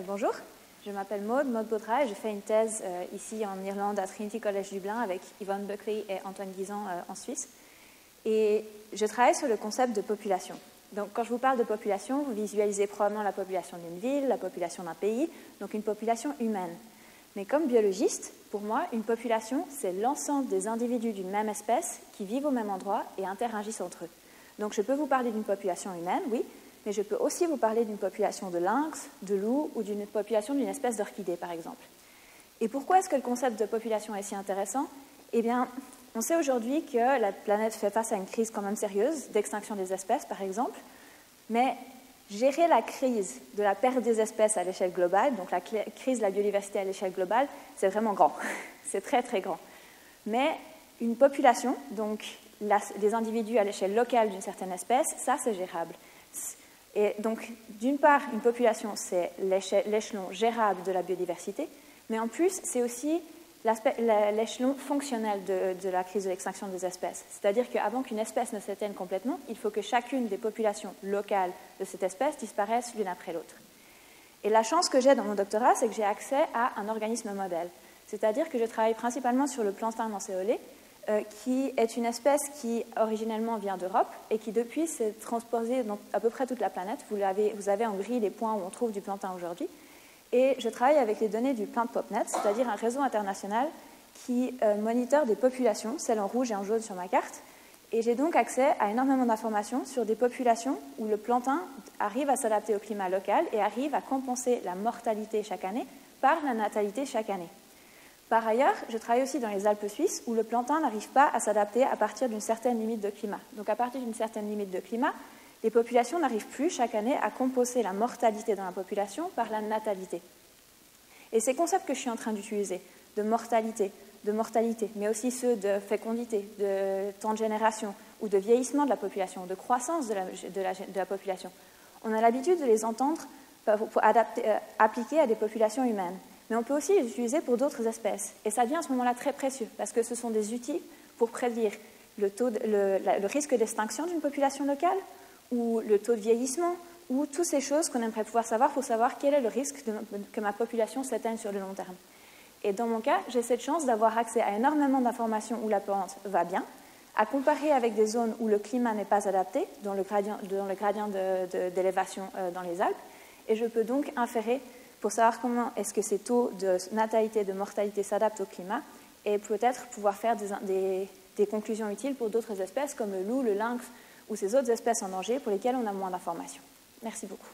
Bonjour, je m'appelle Maud Baudra et je fais une thèse ici en Irlande à Trinity College Dublin avec Yvonne Buckley et Antoine Guisan en Suisse. Et je travaille sur le concept de population. Donc quand je vous parle de population, vous visualisez probablement la population d'une ville, la population d'un pays, donc une population humaine. Mais comme biologiste, pour moi, une population, c'est l'ensemble des individus d'une même espèce qui vivent au même endroit et interagissent entre eux. Donc je peux vous parler d'une population humaine, oui, mais je peux aussi vous parler d'une population de lynx, de loup ou d'une population d'une espèce d'orchidée, par exemple. Et pourquoi est-ce que le concept de population est si intéressant? Eh bien, on sait aujourd'hui que la planète fait face à une crise quand même sérieuse, d'extinction des espèces, par exemple, mais gérer la crise de la perte des espèces à l'échelle globale, donc la crise de la biodiversité à l'échelle globale, c'est vraiment grand, c'est très très grand. Mais une population, donc les individus à l'échelle locale d'une certaine espèce, ça c'est gérable. Et donc, d'une part, une population, c'est l'échelon gérable de la biodiversité, mais en plus, c'est aussi l'échelon fonctionnel de la crise de l'extinction des espèces. C'est-à-dire qu'avant qu'une espèce ne s'éteigne complètement, il faut que chacune des populations locales de cette espèce disparaisse l'une après l'autre. Et la chance que j'ai dans mon doctorat, c'est que j'ai accès à un organisme modèle. C'est-à-dire que je travaille principalement sur le plantain lancéolé, qui est une espèce qui originellement vient d'Europe et qui depuis s'est transposée dans à peu près toute la planète. Vous avez en gris les points où on trouve du plantain aujourd'hui. Et je travaille avec les données du PlantPopNet, c'est-à-dire un réseau international qui monitore des populations, celles en rouge et en jaune sur ma carte. Et j'ai donc accès à énormément d'informations sur des populations où le plantain arrive à s'adapter au climat local et arrive à compenser la mortalité chaque année par la natalité chaque année. Par ailleurs, je travaille aussi dans les Alpes suisses où le plantain n'arrive pas à s'adapter à partir d'une certaine limite de climat. Donc à partir d'une certaine limite de climat, les populations n'arrivent plus chaque année à compenser la mortalité dans la population par la natalité. Et ces concepts que je suis en train d'utiliser, de mortalité, mais aussi ceux de fécondité, de temps de génération ou de vieillissement de la population, de croissance de la population, on a l'habitude de les entendre pour appliquer à des populations humaines. Mais on peut aussi les utiliser pour d'autres espèces. Et ça devient à ce moment-là très précieux, parce que ce sont des outils pour prédire le risque d'extinction d'une population locale, ou le taux de vieillissement, ou toutes ces choses qu'on aimerait pouvoir savoir pour savoir quel est le risque que ma population s'éteigne sur le long terme. Et dans mon cas, j'ai cette chance d'avoir accès à énormément d'informations où la plante va bien, à comparer avec des zones où le climat n'est pas adapté, dans le gradient d'élévation dans les Alpes, et je peux donc inférer pour savoir comment est-ce que ces taux de natalité, de mortalité s'adaptent au climat et peut-être pouvoir faire des conclusions utiles pour d'autres espèces comme le loup, le lynx ou ces autres espèces en danger pour lesquelles on a moins d'informations. Merci beaucoup.